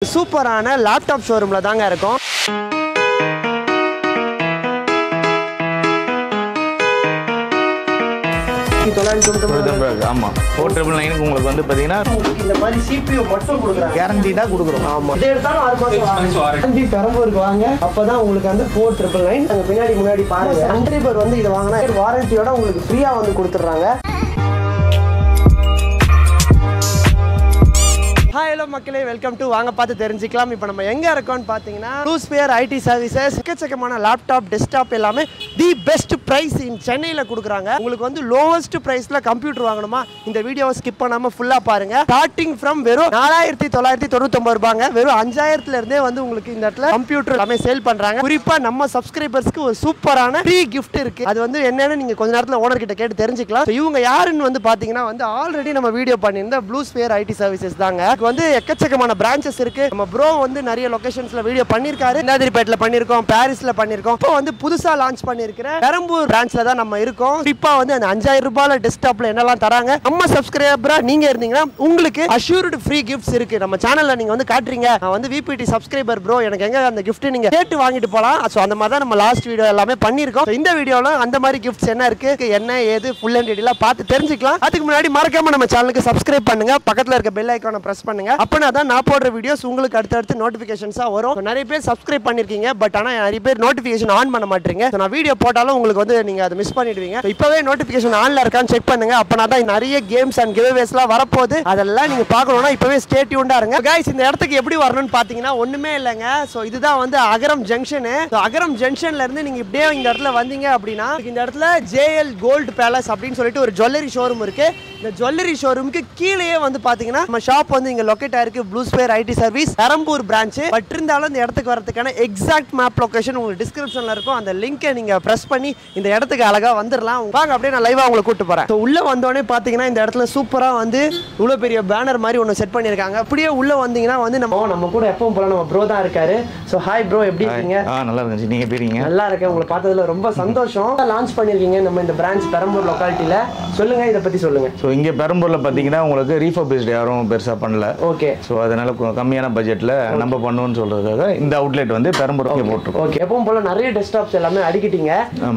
சூப்பரான லேப்டாப் ஷோரூம்ல தாங்க இருக்கோம். ஆமா 4999 உங்களுக்கு வந்து பாத்தீங்கன்னா இந்த மாதிரி CPU மட்டும் கொடுக்குறாங்க. கேரண்டிடா கொடுக்குறோம். ஆமா. இதை எடுத்தாலும் 6 மாசம் வாரண்டி பெரம்பூருக்கு வாங்க. அப்பதான் உங்களுக்கு வந்து 4999 அங்க பின்னாடி முன்னாடி பாருங்க. அன்ட்ரிபர் வந்து இதை வாங்கினா வாரண்டியோட உங்களுக்கு ஃப்ரீயா வந்து கொடுத்துறாங்க. ஹாய் ஹலோ மக்களே, வெல்கம் டு வாங்க பார்த்து தெரிஞ்சுக்கலாம். இப்போ நம்ம எங்கே இருக்கோம்னு பார்த்தீங்கன்னா ப்ளூஸ்பியர் ஐடி சர்வீசஸ். எக்கச்சக்கமான லேப்டாப் டெஸ்க்டாப் எல்லாமே தி பெஸ்ட் ப்ரைஸ் இன் சென்னையில் கொடுக்குறாங்க. உங்களுக்கு வந்து லோவஸ்ட் ப்ரைஸில் கம்ப்யூட்டர் வாங்கணுமா, இந்த வீடியோவை ஸ்கிப் பண்ணாமல் ஃபுல்லாக பாருங்க. ஸ்டார்டிங் ஃப்ரம் வெறும் 4999 ரூபாங்க. வெறும் 5000 வந்து உங்களுக்கு இந்த இடத்துல கம்ப்யூட்டர் எல்லாமே சேல் பண்ணுறாங்க. குறிப்பாக நம்ம சப்ஸ்கிரைபர்ஸ்க்கு ஒரு சூப்பரான ஃப்ரீ கிஃப்ட் இருக்கு. அது வந்து என்னன்னு நீங்கள் கொஞ்ச நேரத்தில் ஓனர் கிட்ட கேட்டு தெரிஞ்சுக்கலாம். இவங்க யாருன்னு வந்து பார்த்தீங்கன்னா வந்து ஆல்ரெடி நம்ம வீடியோ பண்ணியிருந்த ப்ளூஸ்பியர் ஐடி சர்வீசஸ் தாங்க. வந்து எக்கச்சக்கமான பிரான்ச்சஸ் இருக்கு. நம்ம ப்ரோ வந்து நிறைய லொகேஷன்ஸ்ல வீடியோ பண்ணிருக்காரு. நாதிரிப்பேட்ல பண்ணிருக்கோம், பாரிஸ்ல பண்ணிருக்கோம். இப்போ வந்து புதுசா லான்ச் பண்ணிருக்கிற பெரம்பூர் பிரான்ச்ல தான் நம்ம இருக்கோம். இப்போ வந்து அந்த 5000 ரூபாயில டெஸ்க்டாப்ல என்னெல்லாம் தராங்க, நம்ம சப்ஸ்கிரைபரா நீங்க இருந்தீங்கன்னா உங்களுக்கு அஷ்யூர்டு ஃப்ரீ கிஃப்ட்ஸ் இருக்கு. நம்ம சேனல்ல நீங்க வந்து காட்டுறீங்க, நான் வந்து விபிடி சப்ஸ்கிரைபர் ப்ரோ, எனக்கு எங்க அந்த கிஃப்ட் நீங்க கேட்டு வாங்கிட்டு போலாம். சோ அந்த மாதிரி தான் நம்ம லாஸ்ட் வீடியோ எல்லாமே பண்ணிருக்கோம். இந்த வீடியோல அந்த மாதிரி கிஃப்ட்ஸ் என்ன இருக்கு, என்ன ஏது ஃபுல் அண்ட் டீடைலா பார்த்து தெரிஞ்சுக்கலாம். அதுக்கு முன்னாடி மறக்காம நம்ம சேனலுக்கு சப்ஸ்கிரைப் பண்ணுங்க, பக்கத்துல இருக்க பெல் ஐகானை பிரஸ் பண்ணுங்க. அப்பனா தான் நான் போடுற வீடியோஸ் உங்களுக்கு அடுத்தடுத்து நோட்டிஃபிகேஷன்ஸா வரும். நிறைய பேர் சப்ஸ்கிரைப் பண்ணிருக்கீங்க, பட் ஆனா நிறைய பேர் நோட்டிஃபிகேஷன் ஆன் பண்ண மாட்டீங்க. நான் வீடியோ போட்டாலும் உங்களுக்கு வந்து நீங்க அதை மிஸ் பண்ணிடுவீங்க. இப்பவே நோட்டிஃபிகேஷன் ஆன்ல இருக்கான்னு செக் பண்ணுங்க. அப்பனா தான் நிறைய கேம்ஸ் அண்ட் கிவ்அவேஸ்லாம் வரப்போகுது. அதெல்லாம் நீங்க பார்க்கணும்னா இப்பவே ஸ்டே டியூன்டா இருங்க. गाइस, இந்த இடத்துக்கு எப்படி வரணும்னு பாத்தீங்கன்னா ஒண்ணுமே இல்லைங்க. ஸோ இதுதான் வந்து அகரம் ஜங்ஷன். அகரம் ஜங்ஷன்ல இருந்து நீங்க இப்படியே இந்த இடத்துல வந்தீங்க அப்படின்னா இந்த இடத்துல JL கோல்ட் பேலஸ் அப்படின்னு சொல்லிட்டு ஒரு ஜுவல்லரி ஷோரூம் இருக்கு. இந்த ஜுவல்லரி ஷோரூமுக்கு கீழே வந்து பாத்தீங்கன்னா நம்ம ஷாப் வந்து இங்க லொகேட் ஆயிருக்கு. Bluesphere IT service Perambur branch. But இருந்தாலும் இந்த இடத்துக்கு வரதுக்கான எக்ஸாக்ட் மேப் லொகேஷன் உங்களுக்கு டிஸ்கிரிப்ஷன்ல இருக்கும். அந்த லிங்கை நீங்க பிரஸ் பண்ணி இந்த இடத்துக்கு அழகா வந்துடலாம். வாங்க அப்படியே நான் லைவா உங்களை கூட்டு போறேன். உள்ள வந்தோடனே பாத்தீங்கன்னா இந்த இடத்துல சூப்பரா வந்து இவ்வளவு பெரிய பேனர் மாதிரி ஒன்று செட் பண்ணிருக்காங்க. அப்படியே உள்ள வந்தீங்கன்னா வந்து நம்ம கூட எப்பவும் போல நம்ம ப்ரோ தான் இருக்காரு. ஸோ ஹாய் ப்ரோ, எப்படி இருக்கீங்க? நல்லா இருக்கேன். நீங்க எப்படி இருக்கீங்க? நல்லா இருக்கேன். உங்களை பார்த்ததுல ரொம்ப சந்தோஷம். லான்ச் பண்ணிருக்கீங்க நம்ம இந்த பிரான்ச் பெரம்பூர் லொகாலிட்டியில. சொல்லுங்க, இதை பத்தி சொல்லுங்க. ஸோ இங்கே பெரம்பூர்ல பார்த்தீங்கன்னா உங்களுக்கு ரீஃபர்பிஷ்டு யாரும் பெருசாக பண்ணல. ஓகே. ஸோ அதனால கம்மியான பட்ஜெட்டில் நம்ம பண்ணுவோம்னு சொல்றதுக்காக இந்த அவுட்லெட் வந்து பெரம்பூருக்கு போட்டுருக்கோம். ஓகே. எப்பவும் போல நிறைய டெஸ்க்டாப்ஸ் எல்லாமே அடிக்கிட்டீங்க.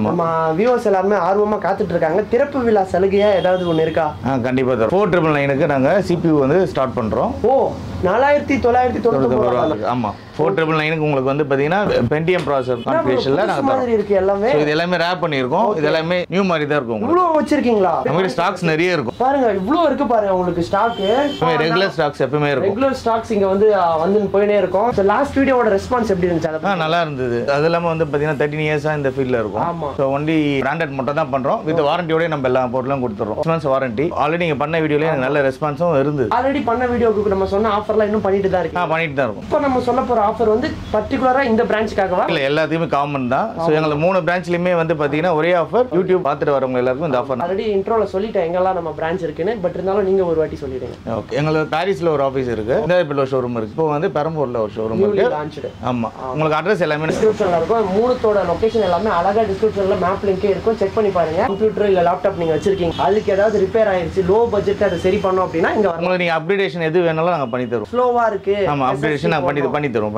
நம்ம வியூவர்ஸ் எல்லாமே ஆர்வமா காத்துட்டு இருக்காங்க. திறப்பு விழா சலுகையா ஏதாவது ஒன்று இருக்கா? கண்டிப்பாக தரும். 4999க்கு நாங்கள் CPU வந்து ஸ்டார்ட் பண்ணுறோம். ஓ, 4999. ஆமா, 4999க்கு உங்களுக்கு வந்து பாத்தீங்கன்னா பென்டியம் ப்ராசஸர் கான்ஃபிகரேஷன்ல நாங்க தரோம். இருக்கு எல்லாமே. இது எல்லாமே ரேப் பண்ணிருக்கோம். இது எல்லாமே நியூ மாதிரி தான் இருக்கும். இவ்ளோ வச்சிருக்கீங்களா? நம்ம ஸ்டாக்ஸ் நிறைய இருக்கும். பாருங்க, இவ்ளோ இருக்கு பாருங்க உங்களுக்கு ஸ்டாக். ரெகுலர் ஸ்டாக்ஸ் எப்பவுமே இருக்கும். ரெகுலர் ஸ்டாக்ஸ் இங்க வந்து போயினே இருக்கும். சோ லாஸ்ட் வீடியோவோட ரெஸ்பான்ஸ் எப்படி இருந்துச்சு? நல்லா இருந்தது. அது இல்லாம வந்து பாத்தீங்கன்னா 13 இயர்ஸா இந்த ஃபீல்ட்ல இருக்கும். சோ ஒன்லி பிராண்டட் மட்டும் தான் பண்றோம். வித் வாரண்டியோட நம்ம எல்லா பொருளும் கொடுத்துறோம். 6 months வாரண்டி. ஆல்ரெடி நீங்க பண்ண வீடியோல எனக்கு நல்ல ரெஸ்பான்ஸும் இருந்தது. ஆல்ரெடி பண்ண வீடியோக்கு நம்ம சொன்ன ஆஃபர்லாம் இன்னும் பண்ணிட்டு தான் இருக்கு. பண்ணிட்டு தான் இருக்கும். இப்போ நம்ம சொல்ல போற ஆஃபர் வந்து பர்టిక్యులரா இந்த பிரான்ச்சுக்காகவா? இல்ல, எல்லாத்துக்குமே காமன் தான். சோ எங்க 3 பிரான்ச்லயுமே வந்து பாத்தீங்கன்னா ஒரே ஆஃபர். யூடியூப் பார்த்துட்டு வரவங்க எல்லாருக்கும் இந்த ஆஃபர். ஆல்ரெடி இன்ட்ரோல சொல்லிட்டேன் எங்கெல்லாம் நம்ம பிரான்ச் இருக்குன்னு. பட் இருந்தாலும் நீங்க ஒரு வாட்டி சொல்லிடுங்க. ஓகே. எங்களுக்கு பாரிஸ்ல ஒரு ஆபீஸ் இருக்கு, இந்த ஷோரூம் இருக்கு. இப்போ வந்து பெரம்பூர்ல ஒரு ஷோரூம் இருக்கு. ஆமா, உங்களுக்கு அட்ரஸ் எல்லாமே டிஸ்கிரிப்ஷன்ல இருக்கும். மூணுத்தோட லொகேஷன் எல்லாமே அழகா டிஸ்கிரிப்ஷன்ல மேப் லிங்கே இருக்கும். செக் பண்ணி பாருங்க. கம்ப்யூட்டர் இல்ல லேப்டாப் நீங்க வச்சிருக்கீங்க, அதுக்கு ஏதாவது ரிப்பேர் ஆயிருச்சு, லோ பட்ஜெட்ல அதை சரி பண்ணோம் அப்படின்னா இங்க உங்களுக்கு நீங்க அப்கிரேடேஷன் எது வேணாலும் நாங்க பண்ணி தருவோம். ஸ்லோவா இருக்கு, ஆமா, அப்கிரேடேஷன் நாங்க பண்ணி தருவோம்.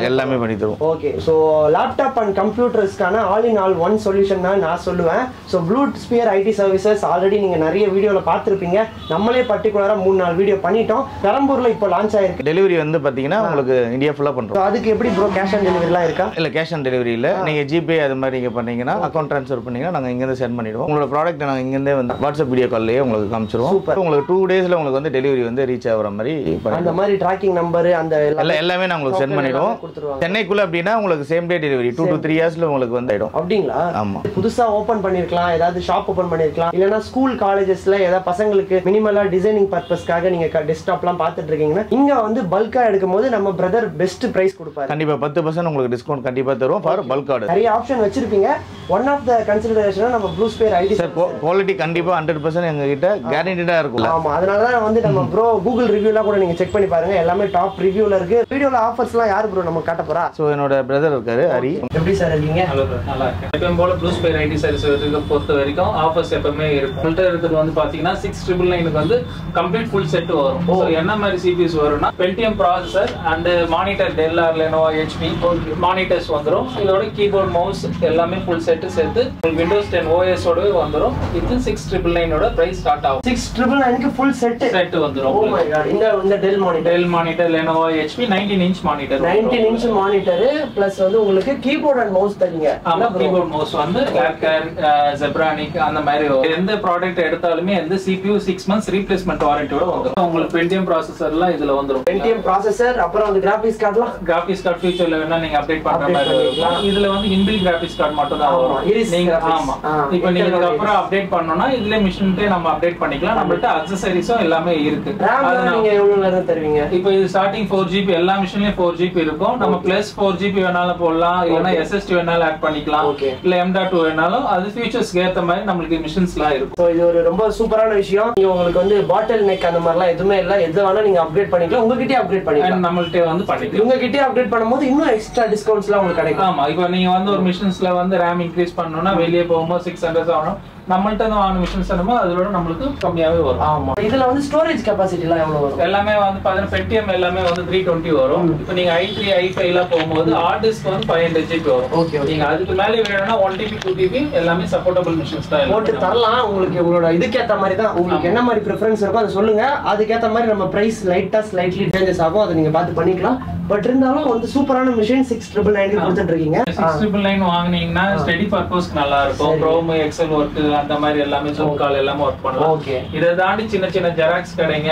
எல்லாமே பண்ணி தருவோம். ஓகே. சோ லேப்டாப் அண்ட் கம்ப்யூட்டர்ஸ்க்கான all in all one solution தான் நான் சொல்லுவேன். So Bluesphere IT services already நீங்க நிறைய வீடியோல பார்த்திருப்பீங்க. நம்மளே பர்టిక్యులரா 3-4 வீடியோ பண்ணிட்டோம். பெரம்பூர்ல இப்போ லான்ச் ஆயிருக்கு. டெலிவரி வந்து பாத்தீங்கன்னா உங்களுக்கு இந்தியா ஃபுல்லா பண்றோம். அதுக்கு எப்படி ப்ரோ கேஷ் ஆன் டெலிவரிலாம் இருக்கா? இல்ல, கேஷ் ஆன் டெலிவரி இல்ல. நீங்க ஜிபே அது மாதிரி நீங்க பண்ணீங்கன்னா அக்கவுண்ட் ட்ரான்ஸ்ஃபர் பண்ணீங்கன்னா நாங்க இங்க இருந்து சென்ட் பண்ணிடுவோம். உங்களோட ப்ராடக்ட் நாங்க இங்க இருந்தே வந்து வாட்ஸ்அப் வீடியோ கால்லயே உங்களுக்கு காமிச்சிருவோம். உங்களுக்கு 2 daysல உங்களுக்கு வந்து டெலிவரி வந்து ரீச் ஆகுற மாதிரி அந்த மாதிரி ட்ராக்கிங் நம்பர் அந்த எல்லாமே நான் உங்களுக்கு சென்ட் பண்ணிடுவோம். சென்னைக்குள்ள அப்படின்னா உங்களுக்கு சேம் டே டெலிவரி 2 to 3 yearsல உங்களுக்கு வந்து ஆயிடும். அப்படிங்களா? ஆமா. புதுசா ஓபன் பண்ணிருக்கலாம், ஏதாவது ஷாப் ஓபன் பண்ணிருக்கலாம், இல்லனா ஸ்கூல் காலேஜஸ்ல ஏதாவது பசங்களுக்கு மினிமலா டிசைனிங் பர்பஸ்க்காக நீங்க டெஸ்க்டாப்லாம் பார்த்துட்டு இருக்கீங்கன்னா இங்க வந்து பல்கா எடுக்கும்போது நம்ம பிரதர் பெஸ்ட் பிரைஸ் கொடுப்பாரு. கண்டிப்பா 10% உங்களுக்கு டிஸ்கவுண்ட் கண்டிப்பா தருவோம் ஃபார் பல்க் ஆர்டர். நிறைய ஆப்ஷன் வச்சிருப்பீங்க. ஒன் ஆஃப் த கன்சிடரேஷன் நம்ம ப்ளூஸ்பியர் ஐடி சார் குவாலிட்டி கண்டிப்பா 100% எங்க கிட்ட கேரண்டிடா இருக்கும். ஆமா, அதனால தான் வந்து நம்ம ப்ரோ கூகுள் ரிவ்யூலாம் கூட நீங்க செக் பண்ணி பாருங்க, எல்லாமே டாப் ரிவ்யூல இருக்கு. வீடியோல ஆஃபர்ஸ்லாம் யாரு ப்ரோ நம்ம காட்ட போறா? ஸோ என்னோட பிரதர் இருக்காரு ஹரி. எப்படி சார் இருக்கீங்க? ஹலோ ப்ரோ, நல்லா இருக்கேன். எப்பவும் போல ப்ளூ ஸ்பேர் ஐடி சர்வீஸ் பொறுத்த வரைக்கும் ஆஃபர்ஸ் எப்பவுமே இருக்கும். உங்கள்கிட்ட இருக்கிறது வந்து பாத்தீங்கன்னா 6999 வந்து கம்ப்ளீட் ஃபுல் செட் வரும். ஸோ என்ன மாதிரி சிபிஎஸ் வரும்னா Pentium processor and monitor del R Lenovo HP monitors வந்துடும். இதோட கீபோர்ட் மவுஸ் எல்லாமே ஃபுல் செட்டு சேர்த்து விண்டோஸ் 10 OS ஓடவே வந்துடும். இது 6999 ஓட பிரைஸ் ஸ்டார்ட் ஆகும். 6999 க்கு ஃபுல் செட் வந்துரும். Oh my god. இந்த Dell monitor Lenovo HP 19 inch monitor 19 inch monitor plus வந்து உங்களுக்கு கீபோர்ட் அண்ட் மவுஸ் தரீங்க. ஆமா, கீபோர்ட் மவுஸ் வந்து கிளாக்கர் ஜெப்ரானிக் அந்த மாதிரி எந்த ப்ராடக்ட் எடுத்தாலுமே எந்த CPU 6 months ரீப்ளேஸ்மென்ட் வாரண்டியோட வந்துரும். உங்களுக்கு Pentium ப்ராசஸர்லாம் இதுல வந்துரும். Pentium ப்ராசஸர் அப்புறம் வந்து கிராபிக்ஸ் கார்டுலாம் ஃபியூச்சர்ல வேணா நீங்க அப்டேட் பண்ற மாதிரி இருக்கும். இதுல வந்து இன்பில்ட் கிராபிக்ஸ் கார்டு மட்டும் தான் வரும். நீங்க ஆமா இப்போ நீங்க இதுக்கு அப்புறம் அப்டேட் பண்ணனும்னா இதுல மிஷின்ட்டே நம்ம அப்டேட் பண்ணிக்கலாம். நம்மள்ட்ட அக்சஸரீஸும் எல்லாமே இருக்கு. அது நீங்க எவ்வளவு நேரம் தருவீங்க? இப்போ இது ஸ்டார்டிங் 4GB எல்லா மிஷின்லயும் 4GB இருக்கும். நம்ம பிளஸ் 4GB வேணாலும் போடலாம், இல்லனா SSD வேணாலும் ஆட் பண்ணிக்கலாம், இல்ல M.2 வேணாலும் அது ஃபியூச்சர்ஸ்க்கு ஏத்த மாதிரி நமக்கு மிஷின்ஸ்லாம் இருக்கும். சோ இது ஒரு ரொம்ப சூப்பரான விஷயம். நீங்க உங்களுக்கு வந்து பாட்டில் நெக் அந்த மாதிரிலாம் எதுவுமே இல்ல, எது வேணா நீங்க அப்கிரேட் பண்ணிக்கலாம். உங்ககிட்டயே அப்கிரேட் பண்ணிக்கலாம். நம்மள்ட்ட வந்து பண்ணிக்கலாம். உங்ககிட்டயே அப்கிரேட் பண்ணும்போது இன்னும் எக்ஸ்ட்ரா டிஸ்கவுண்ட்ஸ்லாம் உங்களுக்கு கிடைக்கும். ஆமா, இப்போ நீங்க வந்து ஒரு மிஷின்ஸ்ல வந்து RAM இன்க்ரீஸ் பண்ணனும்னா வெளிய போகும்போது 600 ஆகும். நம்மள்ட்ட தான் வாங்க மிஷின்ஸ் என்னமோ அதோட நமக்கு கம்மியாவே வரும். ஆமா, இதுல வந்து ஸ்டோரேஜ் கெபாசிட்டி எல்லாம் எவ்வளவு வரும்? எல்லாமே வந்து பாத்தீங்கன்னா Pentium எல்லாமே வந்து 320 வரும். இப்போ நீங்க i3 i5 எல்லாம் போகும்போது ஹார்ட் டிஸ்க் வந்து 500 GB வரும். ஓகே, நீங்க அதுக்கு மேல வேணும்னா 1TB 2TB எல்லாமே சப்போர்ட்டபிள் மிஷின்ஸ் தான் போட்டு தரலாம். உங்களுக்கு உங்களோட இதுக்கு ஏத்த மாதிரி தான், உங்களுக்கு என்ன மாதிரி பிரெஃபரன்ஸ் இருக்கோ அதை சொல்லுங்க. அதுக்கு ஏத்த மாதிரி நம்ம பிரைஸ் லைட்டா ஸ்லைட்லி சேஞ்சஸ் ஆகும். அதை நீங்க பார்த்து பண்ணிக்கலாம். பட் இருந்தாலும் வந்து சூப்பரான மிஷின் 6999 கொடுத்துட்டு இருக்கீங்க. 6999 வாங்குனீங்கன்னா ஸ்டடி பர்பஸ்க்கு நல்லா இருக்கும். Chrome எக்ஸல் வர்க் அந்த மாதிரி எல்லாமே ஜூம் கால் எல்லாமே வர்க் பண்ணலாம். ஓகே, இத தாண்டி சின்ன சின்ன ஜெராக்ஸ் கடைங்க,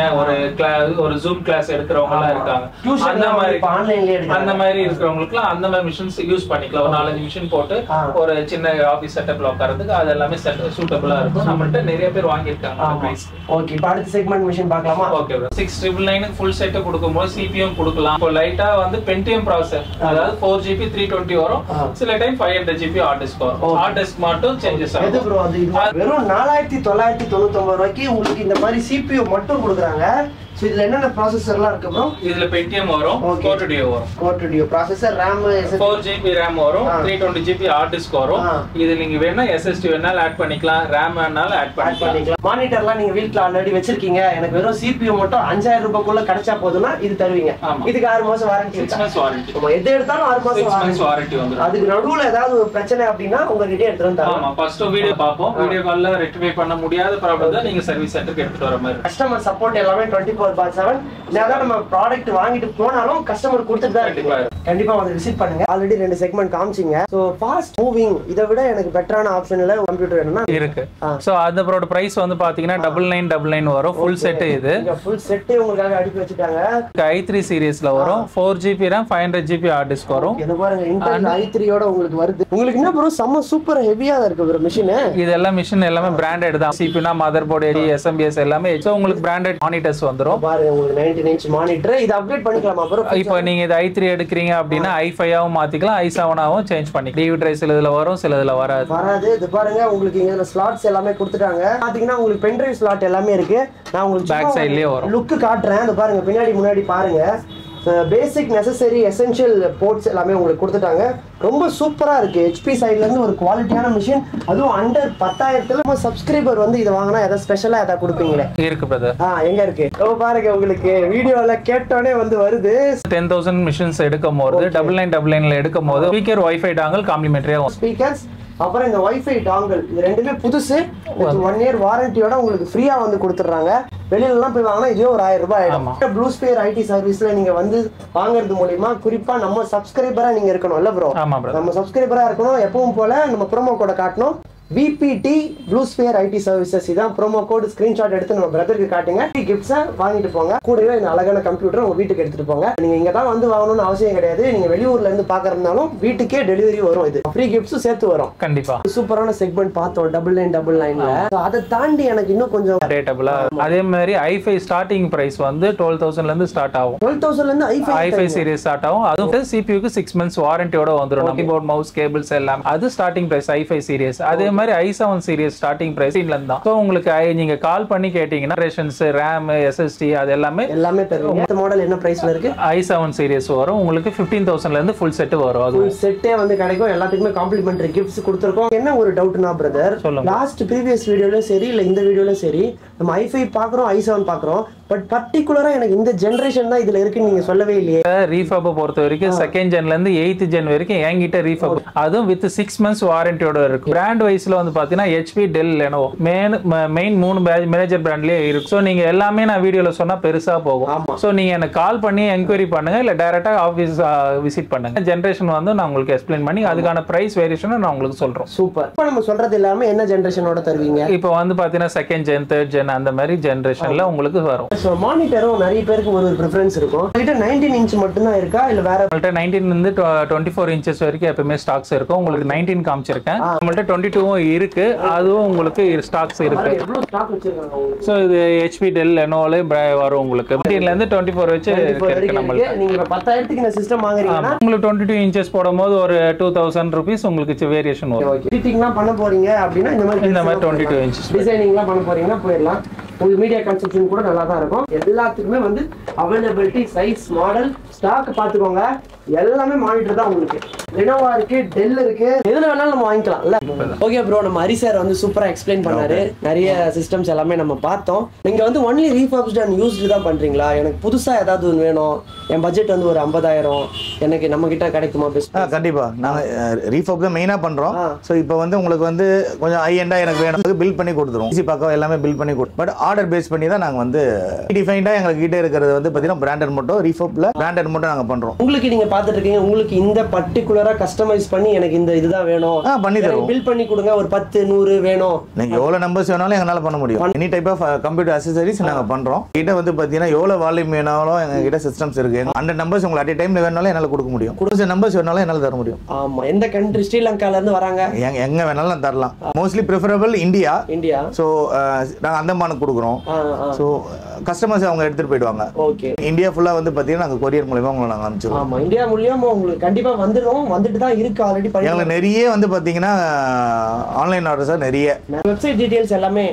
ஒரு ஜூம் கிளாஸ் எடுக்கிறவங்க எல்லாம் இருக்காங்க. அந்த மாதிரி ஆன்லைன்லயே அந்த மாதிரி இருக்கிறவங்களுக்கு அந்த மாதிரி மிஷின்ஸ் யூஸ் பண்ணிக்கலாம். ஒரு 4-5 மிஷின் போட்டு ஒரு சின்ன ஆபீஸ் செட்டப்ல உட்கார்றதுக்கு அது எல்லாமே சூட்டபிளா இருக்கும். நம்மள்ட்ட நிறைய பேர் வாங்கியிருக்காங்க அந்த பிரைஸ். ஓகே, இப்போ அடுத்த செக்மெண்ட் மிஷின் பார்க்கலாமா? Okay bro. 6999 ஃபுல் செட் கொடுக்கும்போது CPU கொடுக்கலாம். இப்போ லைட்டா வந்து Pentium ப்ராசஸர், அதாவது 4GB 320 வரும். சில டைம் 500 GB ஹார்ட் டிஸ்க் வரும். ஹார்ட் டிஸ்க் மட்டும் சேஞ்சஸ் ஆகும். எது ப்ரோ அது? வெறும் 4999 ரூபாய்க்கு உங்களுக்கு இந்த மாதிரி CPU மட்டும் கொடுக்குறாங்க. சோ இதுல என்னென்ன ப்ராசஸர்லாம் இருக்கு ப்ரோ? இதுல Pentium வரும், Core Duo வரும். Core Duo processor, RAM 4GB RAM வரும், 320GB ஹார்ட் டிஸ்க் வரும். இது நீங்க வேணா SSD வேணாலும் ஆட் பண்ணிக்கலாம், RAM வேணாலும் ஆட் பண்ணிக்கலாம். மானிட்டர்லாம் நீங்க வீட்ல ஆல்ரெடி வச்சிருக்கீங்க, எனக்கு வெறும் CPU மட்டும் 5000 ரூபாய்க்குள்ள கிடைச்சா போதும்னா இது தருவீங்க. இதுக்கு 6 மாசம் வாரண்டி. 6 months warranty. நம்ம எது எடுத்தாலும் 6 மாசம் வாரண்டி வந்துரும். அதுக்கு நடுவுல ஏதாவது ஒரு பிரச்சனை அப்படினா உங்ககிட்ட எடுத்துட்டு வந்து ஆமா, ஃபர்ஸ்ட் வீடியோ பாப்போம். வீடியோ கால்ல ரெக்டிஃபை பண்ண முடியாத ப்ராப்ளம் தான் நீங்க சர்வீஸ் சென்டருக்கு எடுத்துட்டு வர மாதிரி. கஸ்டமர் சப்போர்ட் எல்லாமே 24/7. என்னதான் நம்ம ப்ராடக்ட் வாங்கிட்டு போனாலும் கஸ்டமர் கொடுத்துட்டு தான் இருப்பாங்க. கண்டிப்பா வந்து விசிட் பண்ணுங்க. ஆல்ரெடி 2 செக்மெண்ட் காமிச்சீங்க. சோ ஃபாஸ்ட் மூவிங் இத விட எனக்கு பெட்டரான ஆப்ஷன்ல கம்ப்யூட்டர் என்னன்னா இருக்கு. சோ அதோட பிரைஸ் வந்து பாத்தீங்கன்னா 9999 வரும். ஃபுல் செட் இது. இந்த ஃபுல் செட் உங்களுக்காக அடிச்சு வச்சிட்டாங்க. i3 சீரிஸ்ல வரும். 4GB RAM 500GB hard disk வரும். இது பாருங்க, Intel i3 ஓட உங்களுக்கு வருது. உங்களுக்கு என்ன ப்ரோ செம்ம சூப்பர் ஹெவியா இருக்கு ப்ரோ மிஷின். இதெல்லாம் மிஷின் எல்லாமே பிராண்டட் தான். CPU னா மதர் போர்டு, SMBS எல்லாமே. சோ உங்களுக்கு பிராண்டட் மானிட்டர்ஸ் வந்துரும். பாருங்க உங்களுக்கு 19 இன்ச் மானிட்டர். இது அப்கிரேட் பண்ணிக்கலாமா ப்ரோ? இப்போ நீங்க இது i3 எடுக்கறீங்க அப்படினா i5 ஆவும் மாத்திக்கலாம், i7 ஆவும் சேஞ்ச் பண்ணிக்கலாம். டிவி ட்ரை சிலதுல வரும், சிலதுல வராது. இது பாருங்க உங்களுக்கு இங்க ஸ்லாட்ஸ் எல்லாமே கொடுத்துட்டாங்க. பாத்தீங்கன்னா உங்களுக்கு பென் டிரைவ் ஸ்லாட் எல்லாமே இருக்கு. நான் உங்களுக்கு பேக் சைடுலயே வரும். லுக் காட்டுறேன். அது பாருங்க, பின்னாடி முன்னாடி பாருங்க. பேசிக் நெசசரி எசென்ஷியல் போர்ட்ஸ் எல்லாமே உங்களுக்கு கொடுத்துட்டாங்க. ரொம்ப சூப்பரா இருக்கு. HP சைடுல இருந்து ஒரு குவாலிட்டியான மிஷின், அதுவும் அண்டர் 10,000ல. நம்ம சப்ஸ்கிரைபர் வந்து இத வாங்குனா ஏதாவது ஸ்பெஷலா ஏதாவது கொடுப்பீங்களே? இருக்கு பிரதர். எங்க இருக்கு? பாருங்க உங்களுக்கு வீடியோல கேட்டோனே வந்து வருது. 10,000 மிஷின்ஸ் எடுக்கும்போது 9999ல எடுக்கும்போது ஸ்பீக்கர் வைஃபை டாங்கல் காம்ப்ளிமெண்டரியா வரும். ஸ்பீக்கர்ஸ் அப்புறம் இந்த வைஃபை டாங்கல் இது ரெண்டுமே புதுசு. 1 இயர் வாரண்டியோட உங்களுக்கு ஃப்ரீயா வந்து கொடுத்துறாங்க. வெளியில எல்லாம் போய் வாங்கினா இதே ஒரு 1000 ரூபாய் ஆயிடும். ப்ளூ ஸ்பேர் ஐடி சர்வீஸ்ல நீங்க வந்து வாங்குறது மூலமா குறிப்பா நம்ம சப்ஸ்கிரைபரா நீங்க இருக்கணும் இல்ல ப்ரோ? நம்ம சப்ஸ்கிரைபரா இருக்கணும். எப்பவும் போல நம்ம ப்ரோமோ கோட காட்டணும். VPT blue spare ID services. இதான் ப்ரோமோ கோட். ஸ்கிரீன்ஷாட் எடுத்து நம்ம பிரதருக்கு காட்டுங்க. கிஃப்ட்ஸை வாங்கிட்டு போங்க. கூடவே இந்த அழகான கம்ப்யூட்டர் உங்க வீட்டுக்கு எடுத்துட்டு போங்க. நீங்க இங்க தான் வந்து வாங்கணும்னு அவசியம் கிடையாது. நீங்க வெளியூர்ல இருந்து பாக்குறதுனாலும் வீட்டுக்கே டெலிவரி வரும். இது ஃப்ரீ கிஃப்ட்ஸும் சேர்த்து வரும். கண்டிப்பா சூப்பரான செக்மெண்ட் பார்த்தோம் 9999ல. அதை தாண்டி எனக்கு இன்னும் கொஞ்சம் ரேட்டபிளா. அதே மாதிரி i5 ஸ்டார்டிங் பிரைஸ் வந்து 12,000ல இருந்து ஸ்டார்ட் ஆகும். 12,000ல இருந்து i5 சீரிஸ் ஸ்டார்ட் ஆகும். அதுவும் CPU க்கு 6 months வாரண்டியோட வந்துரும். கீபோர்ட் மவுஸ் கேபிள்ஸ் எல்லாம் அது ஸ்டார்டிங் பிரைஸ் i5 சீரிஸ். அதே மாதிரி i7 சீரிஸ் ஸ்டார்டிங் பிரைஸ் இதுல தான். சோ உங்களுக்கு நீங்க கால் பண்ணி கேட்டீங்கன்னா ஜெனரேஷன்ஸ் RAM SSD அது எல்லாமே தருவீங்க. இந்த மாடல் என்ன பிரைஸ்ல இருக்கு? i7 சீரிஸ் வரும் உங்களுக்கு 15000 ல இருந்து ஃபுல் செட் வரும். அது ஃபுல் செட்டே வந்து கிடைக்கும். எல்லாத்துக்குமே காம்ப்ளிமெண்டரி கிஃப்ட்ஸ் கொடுத்திருக்கோம். என்ன ஒரு டவுட்னா பிரதர், லாஸ்ட் ப்ரீவியஸ் வீடியோல சரி இல்ல இந்த வீடியோல சரி நம்ம i5 பாக்குறோம் i7 பாக்குறோம், பட் பர்టిక్యులரா எனக்கு இந்த ஜெனரேஷன் தான் இதுல இருக்குன்னு நீங்க சொல்லவே இல்லையே. ரீஃபப் பொறுத்த வரைக்கும் செகண்ட் ஜென்ல இருந்து 8th ஜென் வரைக்கும் என்கிட்ட ரீஃபப், அதுவும் வித் 6 months வாரண்டியோட இருக்கு. பிராண்ட் வைஸ்ல வந்து பாத்தீங்கன்னா HP, Dell, Lenovo main 3 major பிராண்ட்லயே இருக்கு. சோ நீங்க எல்லாமே நான் வீடியோல சொன்னா பெருசா போகும். சோ நீங்க எனக்கு கால் பண்ணி என்கொயரி பண்ணுங்க, இல்ல டைரக்டா ஆபீஸ் விசிட் பண்ணுங்க. ஜெனரேஷன் வந்து நான் உங்களுக்கு எக்ஸ்பிளைன் பண்ணி அதுக்கான பிரைஸ் வேரியேஷன் நான் உங்களுக்கு சொல்றோம். சூப்பர். இப்போ நம்ம சொல்றது எல்லாமே என்ன ஜெனரேஷனோட தருவீங்க? இப்போ வந்து பாத்தீங்கன்னா செகண்ட் ஜென், தேர்ட் ஜென் அந்த மாதிரி ஜெனரேஷன்ல உங்களுக்கு வரும். சோ மானிட்டரும் நிறைய பேருக்கு ஒரு பிரெஃபரன்ஸ் இருக்கும். கிட்ட 19 இன்ச் மட்டும் தான் இருக்கா இல்ல வேற? உங்கள்ட்ட 19 இருந்து 24 இன்ச்சஸ் வரைக்கும் எப்பவுமே ஸ்டாக்ஸ் இருக்கும். உங்களுக்கு 19 காமிச்சிருக்கேன். நம்மள்ட்ட 22 இருக்கு, அதுவும் உங்களுக்கு ஸ்டாக்ஸ் இருக்கு. எவ்வளவு ஸ்டாக் வச்சிருக்காங்க உங்களுக்கு? சோ இது HP, Dell, Lenovo வரும் உங்களுக்கு 19 ல இருந்து 24 வச்சு இருக்கு நம்மள்ட்ட. நீங்க 10000க்கு இந்த சிஸ்டம் வாங்குறீங்கன்னா உங்களுக்கு 22 இன்ச்சஸ் போடும்போது ஒரு 2000 ரூபீஸ் உங்களுக்கு வேரியேஷன் வரும். எடிட்டிங்லாம் பண்ண போறீங்க அப்படினா இந்த மாதிரி 22 இன்ச்சஸ் டிசைனிங்லாம் பண்ண போறீங்கன்னா போயிடலாம். உங்களுக்கு மீடியா கன்செப்ஷன் கூட நல்லா தான் இருக்கும். எல்லாத்துக்குமே வந்து அவைலபிலிட்டி, சைஸ், மாடல், ஸ்டாக் பார்த்துக்கோங்க. எல்லாமே மானிட்டர் தான் உங்களுக்கு. Lenovo இருக்கு, Dell இருக்கு, எதுல வேணாலும் நம்ம வாங்கிக்கலாம்ல. ஓகே ப்ரோ, நம்ம ஹரி சார் வந்து சூப்பரா எக்ஸ்பிளைன் பண்ணாரு. நிறைய சிஸ்டம்ஸ் எல்லாமே நம்ம பார்த்தோம். நீங்க வந்து ஒன்லி ரீஃபர்பிஷ்ட் அண்ட் யூஸ்டு தான் பண்றீங்களா? எனக்கு புதுசா ஏதாவது ஒன்று வேணும், என் பட்ஜெட் வந்து ஒரு 50000, எனக்கு நம்ம கிட்ட கிடைக்குமா? பெஸ்ட். கண்டிப்பா நாங்க ரீஃபர்ப் தான் மெயினா பண்றோம். சோ இப்போ வந்து உங்களுக்கு வந்து கொஞ்சம் ஹை எண்டா எனக்கு வேணும், பில் பண்ணி கொடுத்துருவோம். ஈஸி பக்கம் எல்லாமே பில் பண்ணி கொடுப்போம். பட் ஆர்டர் பேஸ் பண்ணி தான் நாங்க வந்து டிஃபைன்டா எங்களுக்கு கிட்ட இருக்கிறது வந்து பாத்தீங்கன்னா பிராண்டட் மட்டும், ரீஃபர்ப்ல பிராண்டட் மட்டும் நாங்க பண்றோம். உங்களுக்கு நீங்க பார்த்துட்டு இருக்கீங்க, உங்களுக்கு இந்த பர்టిక్యులரா கஸ்டமைஸ் பண்ணி எனக்கு இந்த இதுதான் வேணும் பண்ணி தருவோம். பில் பண்ணி கொடுங்க. ஒரு 10 100 வேணும், நீங்க எவ்வளவு நம்பர்ஸ் வேணாலும் எங்களால பண்ண முடியும். Any type of computer accessories நாங்க பண்றோம். கிட்ட வந்து பாத்தீங்கன்னா எவ்வளவு வால்யூம் வேணாலும் எங்க கிட்ட சிஸ்டம்ஸ் இருக்கு. 100 நம்பர்ஸ் உங்களுக்கு அட் டைம்ல வேணாலும் என்னால கொடுக்க முடியும். கொடுத்த நம்பர்ஸ் வேணாலும் என்னால தர முடியும். ஆமா. எந்த கண்ட்ரி? ஸ்ரீலங்கால இருந்து வராங்க, எங்க வேணாலும் தரலாம். Mostly preferable India. சோ நாங்க அந்தமானுக்கு கொடுக்குறோம். சோ கஸ்டமர்ஸ் அவங்க எடுத்துட்டு போயிடுவாங்க. ஓகே. இந்தியா ஃபுல்லா வந்து பாத்தீங்கன்னா நாங்க கொரியர் மூலமா உங்களுக்கு நாங்க அனுப்பிச்சிடுவோம். ஆமா, இந்தியா மூலமா உங்களுக்கு கண்டிப்பா வந்துடும். வந்துட்டு தான் இருக்கு ஆல்ரெடி. எங்களுக்கு நிறைய வந்து பாத்தீங்கன்னா ஆன்லைன் ஆர்டர்ஸ் நிறைய. வெப்சைட் டீடைல்ஸ் எல்லாமே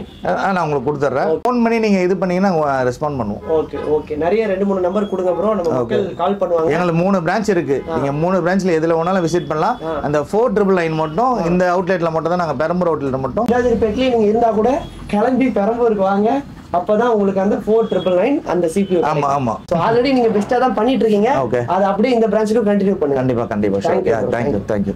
நான் உங்களுக்கு கொடுத்துறேன். ஃபோன் பண்ணி நீங்க இது பண்ணீங்கன்னா ரெஸ்பாண்ட் பண்ணுவோம். Okay okay. நிறைய 2-3 நம்பர் கொடுங்க ப்ரோ, நம்ம மக்கள் கால் பண்ணுவாங்க. எங்களுக்கு 3 பிரான்ச் இருக்கு. நீங்க 3 பிரான்ச்ல எதுல வேணாலும் விசிட் பண்ணலாம். அந்த 4999 மட்டும் இந்த அவுட்லெட்ல மட்டும் தான், நாங்க பெரம்பூர் அவுட்லெட்ல மட்டும். ராஜர்பேட்ல நீங்க இருந்தா கூட கிளம்பி பெரம்பூருக்கு வாங்க. அப்பதான் உங்களுக்கு அந்த 4999 அந்த CPU. ஆமா ஆமா. சோ ஆல்ரெடி நீங்க பெஸ்டா தான் பண்ணிட்டு இருக்கீங்க. அது அப்படியே இந்த பிரான்ச்சுக்கு கண்டினியூ பண்ணுங்க. கண்டிப்பா கண்டிப்பா. Thank you.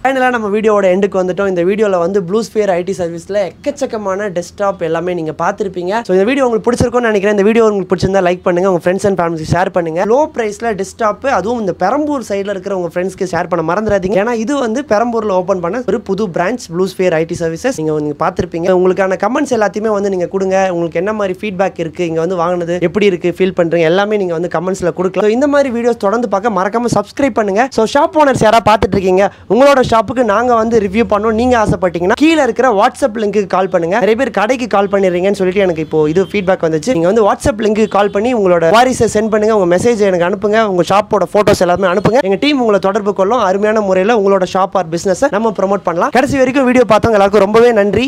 ஃபைனலாக நம்ம வீடியோட எண்டுக்கு வந்துட்டோம். இந்த வீடியோவில் வந்து ப்ளூ ஸ்பியர் ஐடி சர்வீஸில் எக்கச்சக்கமான டெஸ்க்டாப் எல்லாமே நீங்கள் பார்த்துருப்பீங்க. ஸோ இந்த வீடியோ உங்களுக்கு பிடிச்சிருக்கும்னு நினைக்கிறேன். இந்த வீடியோ உங்களுக்கு பிடிச்சிருந்தா லைக் பண்ணுங்கள், உங்கள் ஃப்ரெண்ட்ஸ் அண்ட் ஃபேமிலிக்கு ஷேர் பண்ணுங்கள். லோ ப்ரைஸில் டெஸ்க்டாப், அதுவும் இந்த பெரம்பூர் சைடில் இருக்கிற உங்கள் ஃப்ரெண்ட்ஸ்க்கு ஷேர் பண்ண மறந்துடாதீங்க. ஏன்னா இது வந்து பெரம்பூரில் ஓப்பன் பண்ண ஒரு புது branch blue sphere ID services. நீங்கள் பார்த்துருப்பீங்க. உங்களுக்கான கமெண்ட்ஸ் எல்லாத்தையுமே வந்து நீங்கள் கொடுங்க. உங்களுக்கு என்ன மாதிரி ஃபீட்பேக் இருக்குது, இங்கே வந்து வாங்கினது எப்படி இருக்குது, ஃபீல் பண்ணுறீங்க, எல்லாமே நீங்கள் வந்து கமெண்ட்ஸில் கொடுக்கலாம். ஸோ இந்த மாதிரி வீடியோஸ் தொடர்ந்து பார்க்க மறக்காமல் சப்ஸ்கிரைப் பண்ணுங்கள். ஸோ ஷாப் ஓனர்ஸ் யாராவது பார்த்துட்டு இருக்கீங்க, உங்களோட ஷாப்புக்கு நாங்கள் வந்து ரிவ்யூ பண்ணோம் நீங்க ஆசைப்பட்டீங்கன்னா கீழே இருக்கிற வாட்ஸ்அப் லிங்க்கு கால் பண்ணுங்க. நிறைய பேர் கடைக்கு கால் பண்ணிடுறீங்கன்னு சொல்லிட்டு எனக்கு இப்போ இது ஃபீட்பேக் வந்துச்சு. நீங்க வந்து வாட்ஸ்அப் லிங்க்கு கால் பண்ணி உங்களோட வாரிசை சென்ட் பண்ணுங்க, உங்க மெசேஜ் எனக்கு அனுப்புங்க, உங்க ஷாப்போட போட்டோஸ் எல்லாமே அனுப்புங்க. எங்க டீம் உங்களை தொடர்பு கொள்ளும். அருமையான முறையில் உங்களோட ஷாப் ஆர் பிசினஸ் நம்ம ப்ரோமோட் பண்ணலாம். கடைசி வரைக்கும் வீடியோ பார்த்தவங்க எல்லாருக்கும் ரொம்பவே நன்றி.